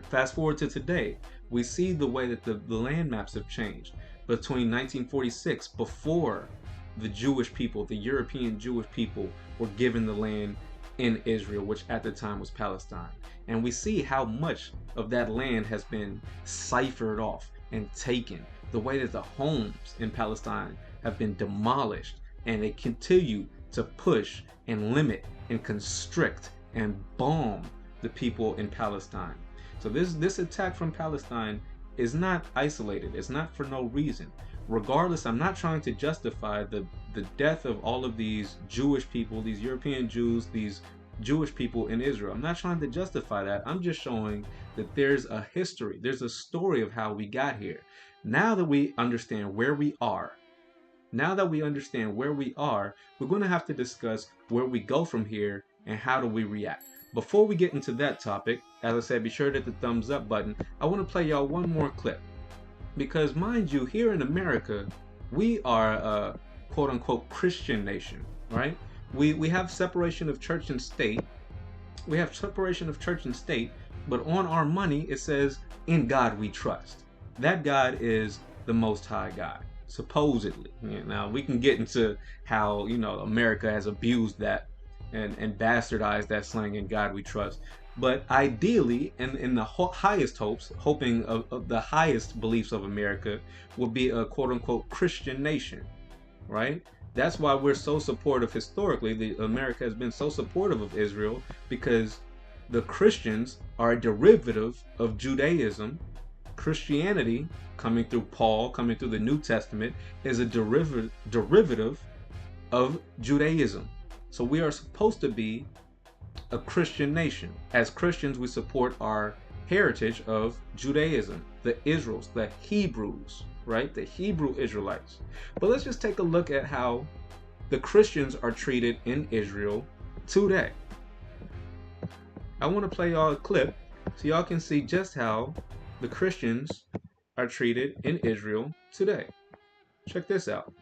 Fast forward to today, we see the way that the land maps have changed. Between 1946, before the Jewish people, the European Jewish people, were given the land in Israel, which at the time was Palestine. And we see how much of that land has been ciphered off and taken, the way that the homes in Palestine have been demolished, and they continue to push and limit and constrict and bomb the people in Palestine. So this attack from Palestine is not isolated. It's not for no reason. Regardless, I'm not trying to justify the death of all of these Jewish people, these European Jews, these Jewish people in Israel. I'm not trying to justify that. I'm just showing that there's a history, there's a story of how we got here. Now that we understand where we are, we're going to have to discuss where we go from here and how do we react. Before we get into that topic, as I said, be sure to hit the thumbs up button. I want to play y'all one more clip. Because mind you, here in America, we are a quote unquote Christian nation, right? We have separation of church and state. But on our money, it says, "In God we trust." That God is the Most High God, supposedly. Now, we can get into how, America has abused that and bastardized that slang, "In God we trust." But ideally, in the highest hoping of the highest beliefs of America, would be a quote-unquote Christian nation, right? That's why we're so supportive historically. America has been so supportive of Israel, because the Christians are a derivative of Judaism. Christianity, coming through Paul, coming through the New Testament, is a derivative of Judaism. So we are supposed to be a Christian nation. As Christians, we support our heritage of Judaism, the Israels, the Hebrews, right? The Hebrew Israelites. But let's just take a look at how the Christians are treated in Israel today. I want to play y'all a clip so y'all can see just how the Christians are treated in Israel today. Check this out.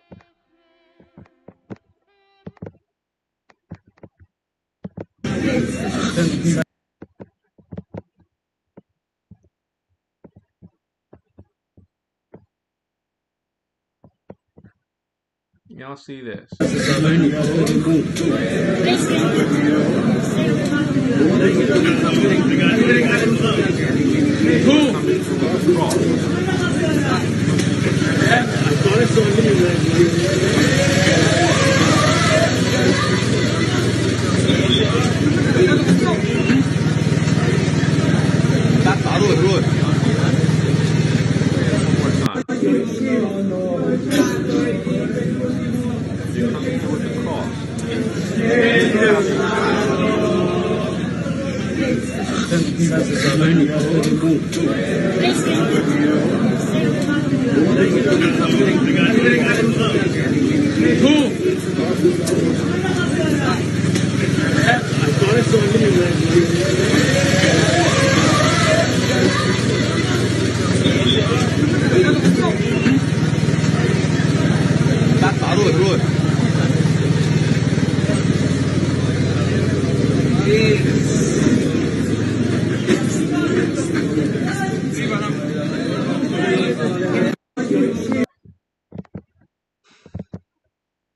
Y'all see this?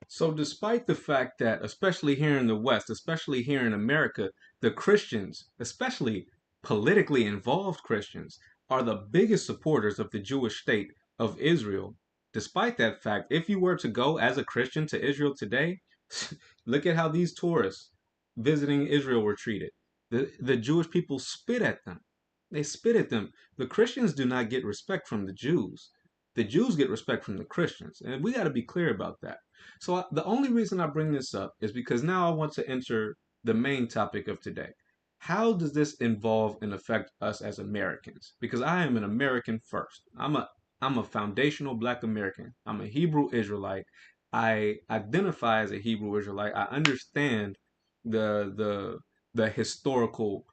So despite the fact that, especially here in the West, especially here in America, the Christians, especially politically involved Christians, are the biggest supporters of the Jewish state of Israel, despite that fact, if you were to go as a Christian to Israel today, look at how these tourists visiting Israel were treated. The Jewish people spit at them. They spit at them. The Christians do not get respect from the Jews. The Jews get respect from the Christians. And we got to be clear about that. So the only reason I bring this up is because now I want to enter the main topic of today. How does this involve and affect us as Americans? Because I am an American first. I'm a foundational Black American. I'm a Hebrew Israelite. I identify as a Hebrew Israelite. I understand the historical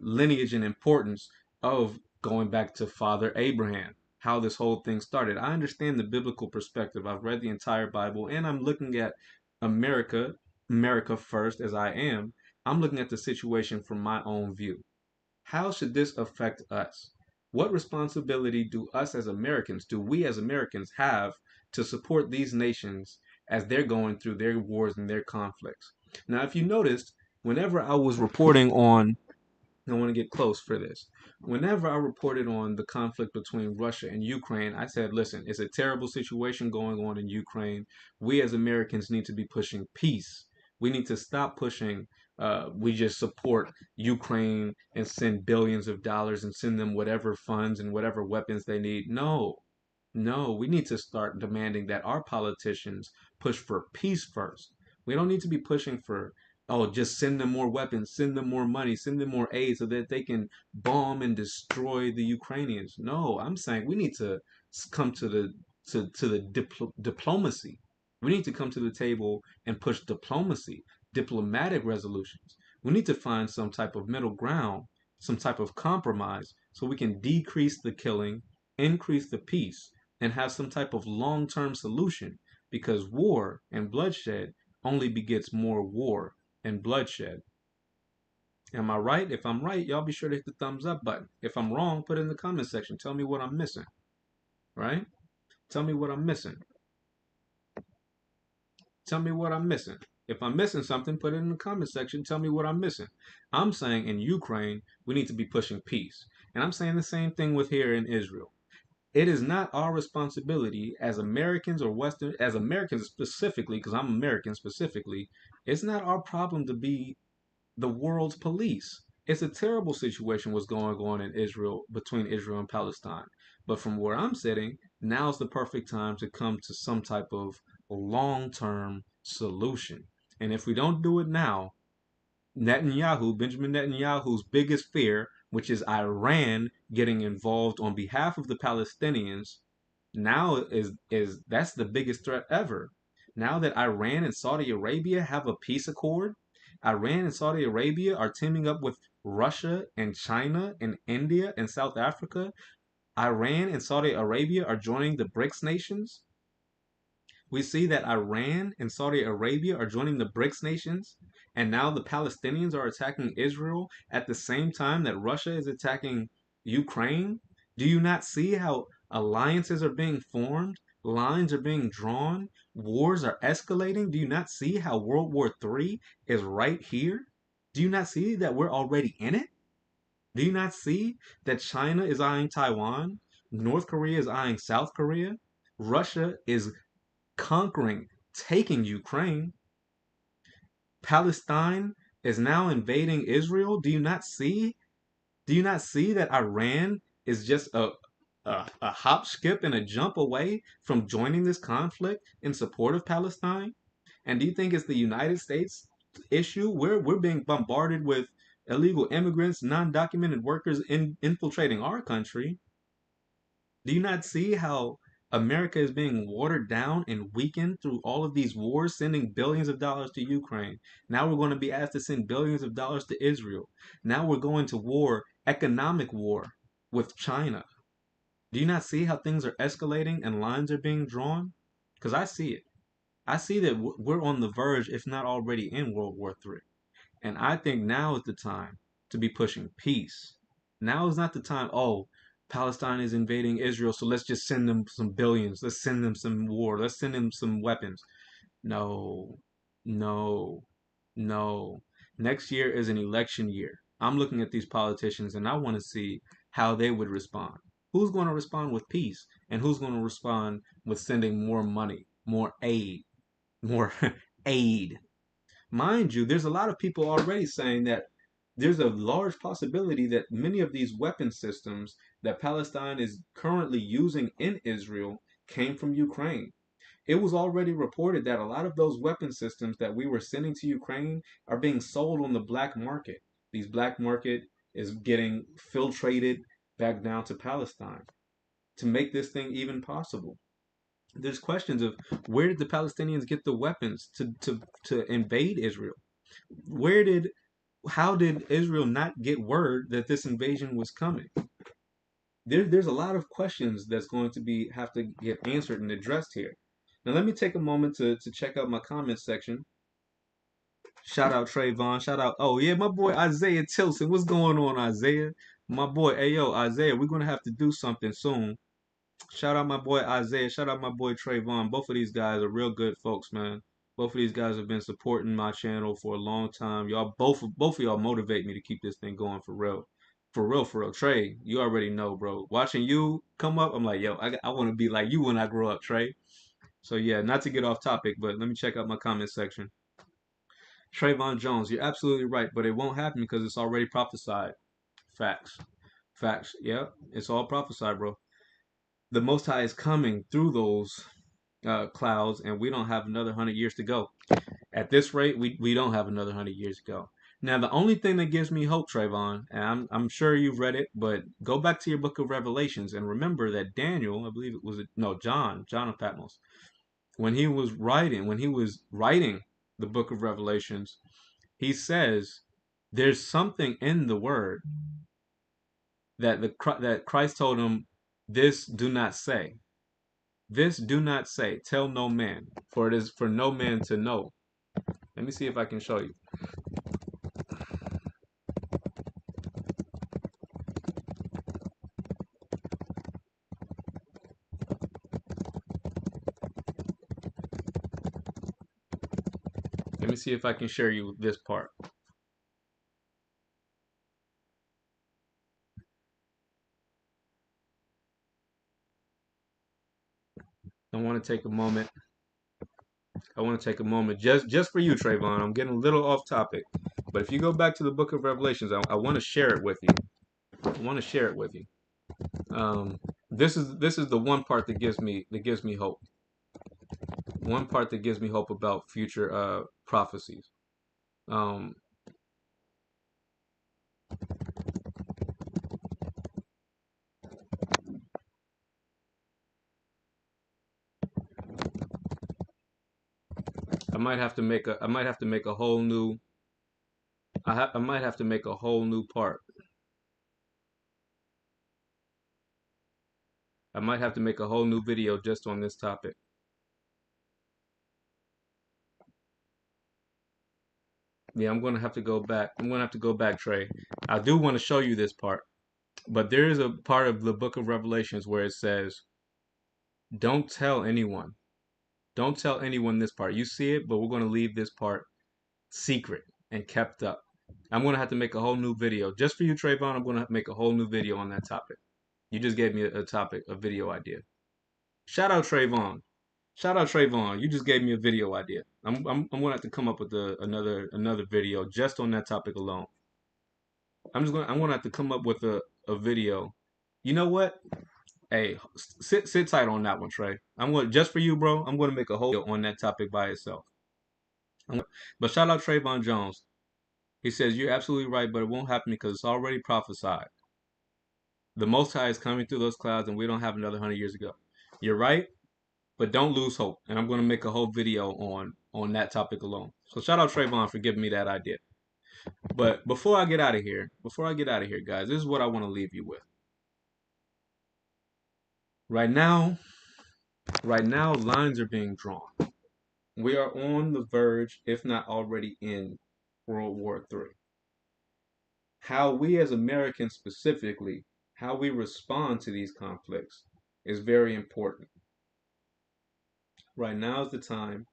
lineage and importance of going back to Father Abraham, how this whole thing started. I understand the biblical perspective. I've read the entire Bible, and I'm looking at America first as I am. I'm looking at the situation from my own view. How should this affect us? What responsibility do we as Americans have to support these nations as they're going through their wars and their conflicts. Now, if you noticed, whenever I was reporting on, I want to get close for this. Whenever I reported on the conflict between Russia and Ukraine, I said, listen, it's a terrible situation going on in Ukraine. We as Americans need to be pushing peace. We need to stop pushing, we just support Ukraine and send billions of dollars and send them whatever funds and whatever weapons they need. No, no, we need to start demanding that our politicians push for peace first. We don't need to be pushing for, oh, just send them more weapons, send them more money, send them more aid so that they can bomb and destroy the Ukrainians. No, I'm saying we need to come to the diplomacy. We need to come to the table and push diplomacy, diplomatic resolutions. We need to find some type of middle ground, some type of compromise so we can decrease the killing, increase the peace, and have some type of long-term solution, because war and bloodshed only begets more war and bloodshed. Am I right? If I'm right, y'all be sure to hit the thumbs up button. If I'm wrong, put it in the comment section. Tell me what I'm missing. Right? Tell me what I'm missing. Tell me what I'm missing. If I'm missing something, put it in the comment section. Tell me what I'm missing. I'm saying in Ukraine, we need to be pushing peace. And I'm saying the same thing with here in Israel. It is not our responsibility as Americans or Western, as Americans specifically, because I'm American specifically, it's not our problem to be the world's police. It's a terrible situation what's going on in Israel, between Israel and Palestine. But from where I'm sitting, now's the perfect time to come to some type of long-term solution. And if we don't do it now, Netanyahu, Benjamin Netanyahu's biggest fear, which is Iran getting involved on behalf of the Palestinians, now is that's the biggest threat ever. Now that Iran and Saudi Arabia have a peace accord, Iran and Saudi Arabia are teaming up with Russia and China and India and South Africa. Iran and Saudi Arabia are joining the BRICS nations. We see that Iran and Saudi Arabia are joining the BRICS nations, and now the Palestinians are attacking Israel at the same time that Russia is attacking Ukraine. Do you not see how alliances are being formed? Lines are being drawn. Wars are escalating. Do you not see how World War III is right here? Do you not see that we're already in it? Do you not see that China is eyeing Taiwan? North Korea is eyeing South Korea? Russia is conquering, taking Ukraine. Palestine is now invading Israel. Do you not see? Do you not see that Iran is just a hop, skip, and a jump away from joining this conflict in support of Palestine? And do you think it's the United States issue? We're being bombarded with illegal immigrants, non-documented workers infiltrating our country. Do you not see how America is being watered down and weakened through all of these wars, sending billions of dollars to Ukraine? Now we're going to be asked to send billions of dollars to Israel. Now we're going to war, economic war with China. Do you not see how things are escalating and lines are being drawn? Because I see it. I see that we're on the verge, if not already in World War III. And I think now is the time to be pushing peace. Now is not the time, oh, Palestine is invading Israel, so let's just send them some billions. Let's send them some war. Let's send them some weapons. No, no, no. Next year is an election year. I'm looking at these politicians and I want to see how they would respond. Who's going to respond with peace and who's going to respond with sending more money, more aid, more aid? Mind you, there's a lot of people already saying that there's a large possibility that many of these weapon systems that Palestine is currently using in Israel came from Ukraine. It was already reported that a lot of those weapon systems that we were sending to Ukraine are being sold on the black market. These black market is getting filtrated back down to Palestine to make this thing even possible. There's questions of where did the Palestinians get the weapons to invade Israel? How did Israel not get word that this invasion was coming? There's a lot of questions that's going to have to get answered and addressed here. Now let me take a moment to check out my comment section. Shout out Trayvon. Shout out, oh yeah, my boy Isaiah Tilson. What's going on, Isaiah? My boy, hey yo, Isaiah, we're gonna have to do something soon. Shout out my boy Isaiah. Shout out my boy Trayvon. Both of these guys are real good folks, man. Both of these guys have been supporting my channel for a long time. Y'all both of y'all motivate me to keep this thing going for real. For real, for real. Trey, you already know, bro. Watching you come up, I'm like, yo, I want to be like you when I grow up, Trey. So yeah, not to get off topic, but let me check out my comment section. Trayvon Jones, you're absolutely right, but it won't happen because it's already prophesied. Facts. Facts. Yeah, it's all prophesied, bro. The Most High is coming through those clouds, and we don't have another 100 years to go. At this rate, we don't have another 100 years to go. Now, the only thing that gives me hope, Trayvon, and I'm sure you've read it, but go back to your book of Revelations and remember that Daniel, I believe it was no John of Patmos, when he was writing the book of Revelations, he says there's something in the word that Christ told him, this do not say. This do not say, tell no man, for it is for no man to know. Let me see if I can show you. Let me see if I can share you this part. I want to take a moment. I want to take a moment just for you, Trayvon. I'm getting a little off topic, but if you go back to the book of Revelations, I want to share it with you. I want to share it with you. This is the one part that gives me hope. One part that gives me hope about future prophecies. Um, I might have to make a whole new. I might have to make a whole new part. I might have to make a whole new video just on this topic. Yeah, I'm gonna have to go back. I'm gonna have to go back, Trey. I do want to show you this part, but there is a part of the book of Revelations where it says, "Don't tell anyone. Don't tell anyone this part. You see it, but we're gonna leave this part secret and kept up." I'm gonna have to make a whole new video just for you, Trayvon. I'm gonna make a whole new video on that topic. You just gave me a video idea. Shout out Trayvon. Shout out Trayvon. You just gave me a video idea. I'm gonna have to come up with another video just on that topic alone. I'm gonna have to come up with a video. You know what? Hey, sit tight on that one, Trey. I'm going just for you, bro. I'm gonna make a whole video on that topic by itself. But shout out Trayvon Jones. He says you're absolutely right, but it won't happen because it's already prophesied. The Most High is coming through those clouds, and we don't have another 100 years to go. You're right, but don't lose hope. And I'm gonna make a whole video on that topic alone. So shout out Trayvon for giving me that idea. But before I get out of here, guys, this is what I want to leave you with. Right now, lines are being drawn. We are on the verge, if not already in World War III. How we as Americans specifically, how we respond to these conflicts is very important. Right now is the time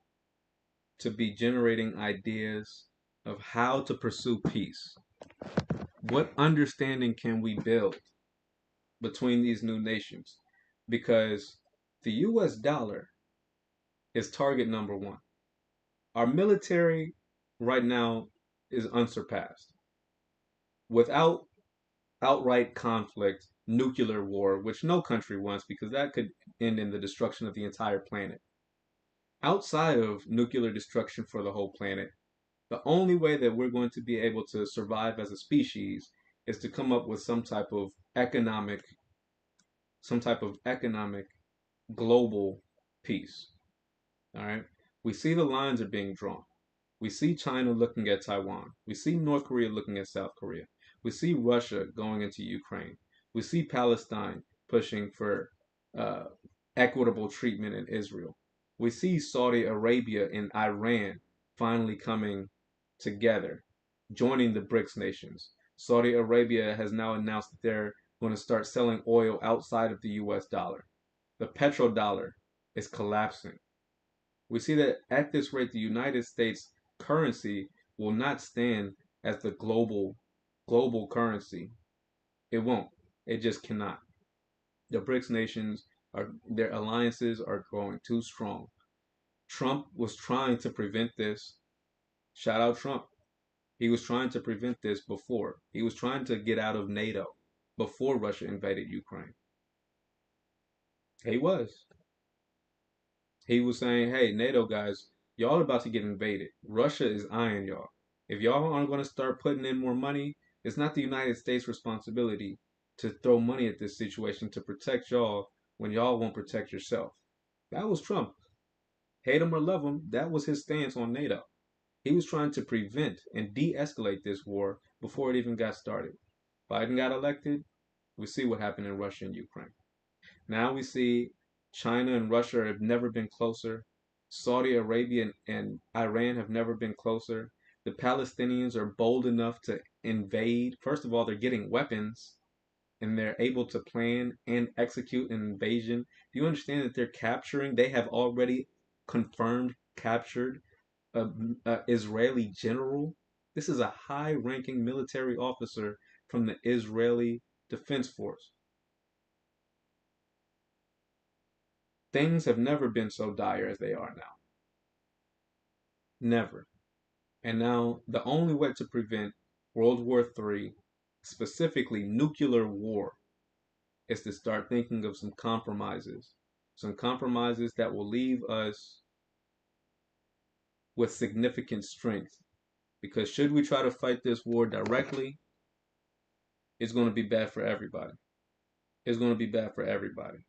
to be generating ideas of how to pursue peace. What understanding can we build between these new nations? Because the US dollar is target number one. Our military right now is unsurpassed. Without outright conflict, nuclear war, which no country wants because that could end in the destruction of the entire planet. Outside of nuclear destruction for the whole planet, the only way that we're going to be able to survive as a species is to come up with some type of economic global peace. All right. We see the lines are being drawn. We see China looking at Taiwan. We see North Korea looking at South Korea. We see Russia going into Ukraine. We see Palestine pushing for equitable treatment in Israel. We see Saudi Arabia and Iran finally coming together, joining the BRICS nations. Saudi Arabia has now announced that they're going to start selling oil outside of the US dollar. The petrodollar is collapsing. We see that at this rate, the United States currency will not stand as the global currency. It won't. It just cannot. The BRICS nations their alliances are growing too strong. Trump was trying to prevent this. Shout out Trump. He was trying to prevent this before. He was trying to get out of NATO before Russia invaded Ukraine. He was. He was saying, hey, NATO guys, y'all are about to get invaded. Russia is eyeing y'all. If y'all aren't going to start putting in more money, it's not the United States' responsibility to throw money at this situation to protect y'all when y'all won't protect yourself. That was Trump. Hate him or love him, that was his stance on NATO. He was trying to prevent and de-escalate this war before it even got started. Biden got elected. We see what happened in Russia and Ukraine. Now we see China and Russia have never been closer. Saudi Arabia and Iran have never been closer. The Palestinians are bold enough to invade. First of all, they're getting weapons and they're able to plan and execute an invasion. Do you understand that they're capturing? They have already confirmed captured an Israeli general. This is a high-ranking military officer from the Israeli Defense Force. Things have never been so dire as they are now. Never. And now the only way to prevent World War III, specifically nuclear war, is to start thinking of some compromises. Some compromises that will leave us with significant strength. Because should we try to fight this war directly, it's going to be bad for everybody. It's going to be bad for everybody.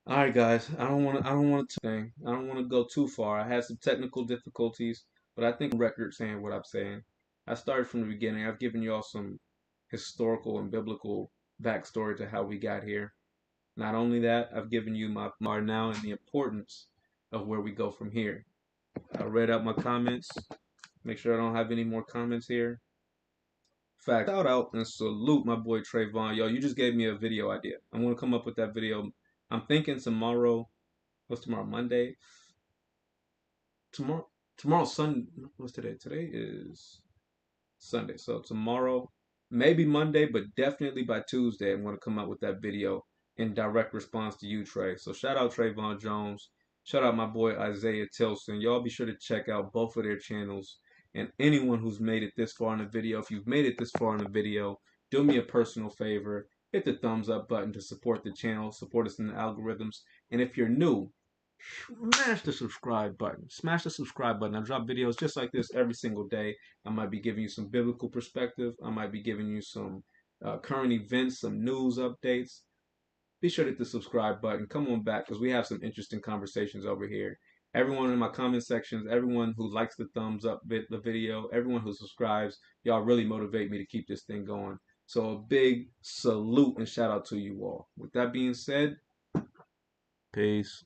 All right, guys. I don't want to go too far. I had some technical difficulties, but I think I'm record saying what I'm saying. I started from the beginning. I've given you all some historical and biblical backstory to how we got here. Not only that, I've given you my now and the importance of where we go from here. I read out my comments. Make sure I don't have any more comments here. Fact, shout out and salute my boy Trayvon. Yo, you just gave me a video idea. I'm going to come up with that video. I'm thinking tomorrow. What's tomorrow? Monday? Tomorrow's Sunday. What's today? Today is Sunday. So tomorrow, maybe Monday, but definitely by Tuesday, I'm going to come out with that video in direct response to you, Trey. So shout out Trayvon Jones. Shout out my boy Isaiah Tilson. Y'all be sure to check out both of their channels. And anyone who's made it this far in the video, if you've made it this far in the video, do me a personal favor. Hit the thumbs up button to support the channel, support us in the algorithms. And if you're new, smash the subscribe button. Smash the subscribe button. I drop videos just like this every single day. I might be giving you some biblical perspective. I might be giving you some current events, some news updates. Be sure to hit the subscribe button. Come on back because we have some interesting conversations over here. Everyone in my comment sections, everyone who likes the thumbs up the video, everyone who subscribes, y'all really motivate me to keep this thing going. So a big salute and shout out to you all. With that being said, peace.